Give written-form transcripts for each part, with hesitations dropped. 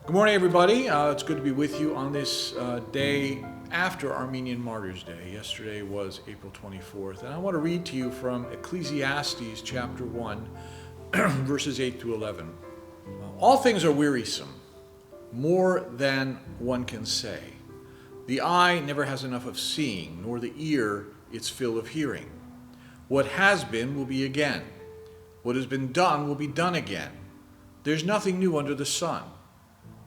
Good morning, everybody. It's good to be with you on this day after Armenian Martyrs' Day. Yesterday was April 24th, and I want to read to you from Ecclesiastes chapter 1, verses 8 through 11. All things are wearisome, more than one can say. The eye never has enough of seeing, nor the ear its fill of hearing. What has been will be again. What has been done will be done again. There's nothing new under the sun.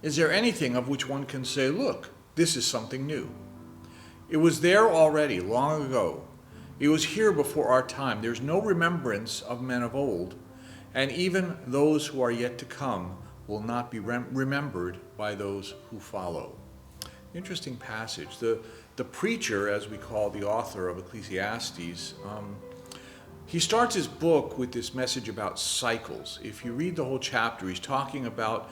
Is there anything of which one can say, look, this is something new? It was there already, long ago. It was here before our time. There's no remembrance of men of old, and even those who are yet to come will not be remembered by those who follow. Interesting passage. The preacher, as we call the author of Ecclesiastes, he starts his book with this message about cycles. If you read the whole chapter, he's talking about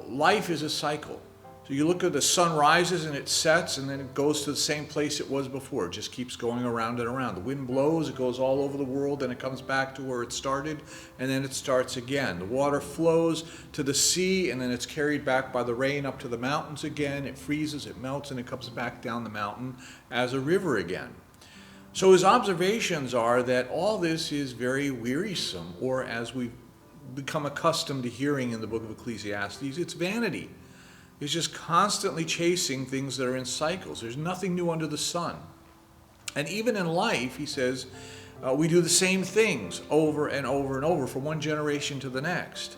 life is a cycle. So you look at the sun rises and it sets and then it goes to the same place it was before. It just keeps going around and around. The wind blows, it goes all over the world, and it comes back to where it started, and then it starts again. The water flows to the sea, and then it's carried back by the rain up to the mountains again. It freezes, it melts, and it comes back down the mountain as a river again. So his observations are that all this is very wearisome, or as we've become accustomed to hearing in the book of Ecclesiastes, it's vanity. It's just constantly chasing things that are in cycles. There's nothing new under the sun. And even in life, he says, we do the same things over and over and over from one generation to the next.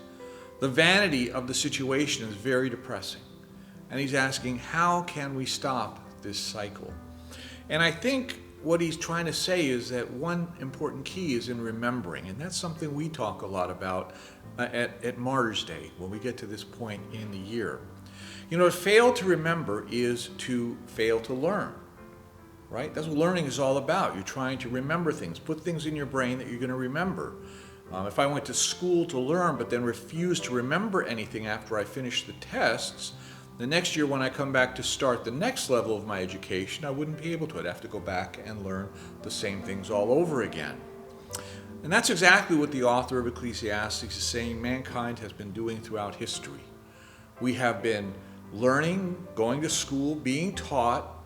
The vanity of the situation is very depressing. And he's asking, how can we stop this cycle? And I think what he's trying to say is that one important key is in remembering, and that's something we talk a lot about at Martyrs' Day when we get to this point in the year. To fail to remember is to fail to learn, right? That's what learning is all about. You're trying to remember things, put things in your brain that you're going to remember. If I went to school to learn but then refused to remember anything after I finished the tests, the next year when I come back to start the next level of my education, I wouldn't be able to. I'd have to go back and learn the same things all over again. And that's exactly what the author of Ecclesiastes is saying mankind has been doing throughout history. We have been learning, going to school, being taught,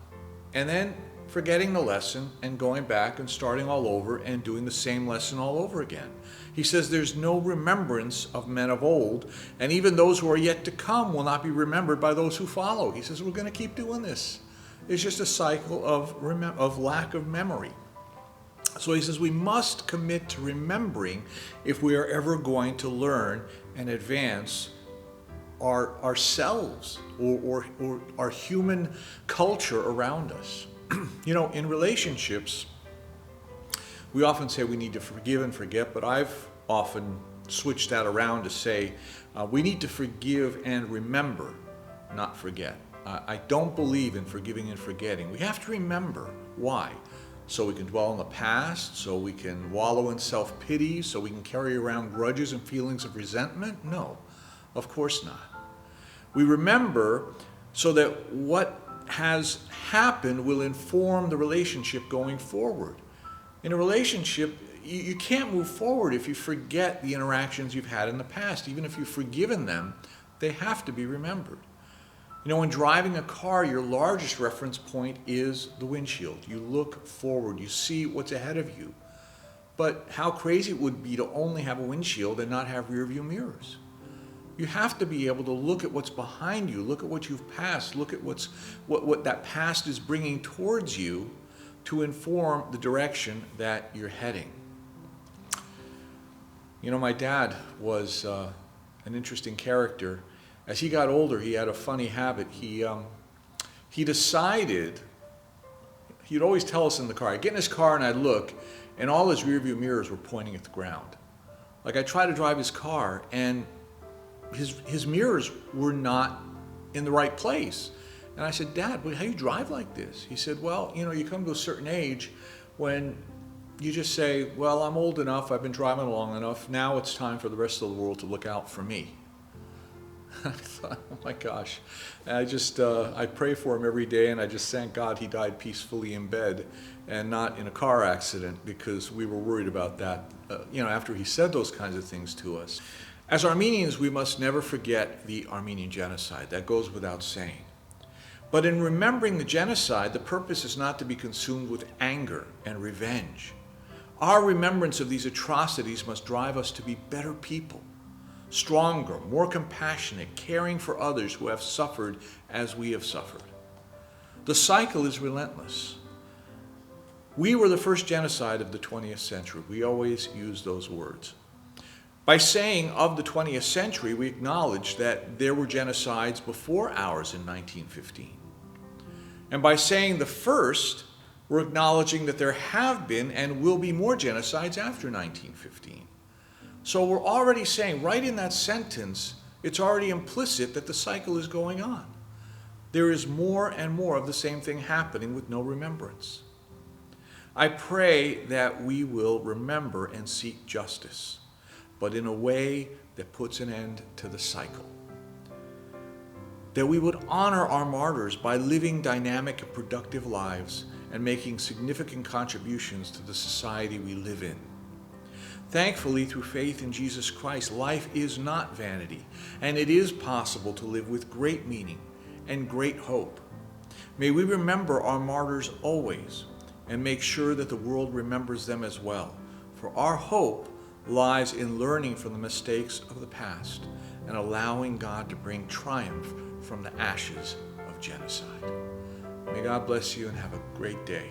and then forgetting the lesson and going back and starting all over and doing the same lesson all over again. He says there's no remembrance of men of old, and even those who are yet to come will not be remembered by those who follow. He says we're going to keep doing this. It's just a cycle of lack of memory. So he says we must commit to remembering if we are ever going to learn and advance ourselves or our human culture around us. In relationships, we often say we need to forgive and forget, but I've often switched that around to say we need to forgive and remember, not forget. I don't believe in forgiving and forgetting. We have to remember. Why? So we can dwell on the past, so we can wallow in self-pity, so we can carry around grudges and feelings of resentment? No, of course not. We remember so that what has happened will inform the relationship going forward. In a relationship, you can't move forward if you forget the interactions you've had in the past. Even if you've forgiven them, they have to be remembered. When driving a car, your largest reference point is the windshield. You look forward, you see what's ahead of you. But how crazy it would be to only have a windshield and not have rear view mirrors. You have to be able to look at what's behind you, look at what you've passed, look at what that past is bringing towards you to inform the direction that you're heading. My dad was an interesting character. As he got older, he had a funny habit. He decided, he'd always tell us in the car, I'd get in his car and I'd look, and all his rearview mirrors were pointing at the ground. Like I tried to drive his car, and his mirrors were not in the right place. And I said, Dad, how do you drive like this? He said, well, you come to a certain age when you just say, well, I'm old enough, I've been driving long enough, now it's time for the rest of the world to look out for me. I thought, oh my gosh. And I pray for him every day, and I just thank God he died peacefully in bed and not in a car accident, because we were worried about that, after he said those kinds of things to us. As Armenians, we must never forget the Armenian Genocide. That goes without saying. But in remembering the genocide, the purpose is not to be consumed with anger and revenge. Our remembrance of these atrocities must drive us to be better people, stronger, more compassionate, caring for others who have suffered as we have suffered. The cycle is relentless. We were the first genocide of the 20th century. We always use those words. By saying of the 20th century, we acknowledge that there were genocides before ours in 1915. And by saying the first, we're acknowledging that there have been and will be more genocides after 1915. So we're already saying, right in that sentence, it's already implicit that the cycle is going on. There is more and more of the same thing happening with no remembrance. I pray that we will remember and seek justice, but in a way that puts an end to the cycle. That we would honor our martyrs by living dynamic and productive lives and making significant contributions to the society we live in. Thankfully, through faith in Jesus Christ, life is not vanity, and it is possible to live with great meaning and great hope. May we remember our martyrs always and make sure that the world remembers them as well, for our hope lies in learning from the mistakes of the past and allowing God to bring triumph from the ashes of genocide. May God bless you and have a great day.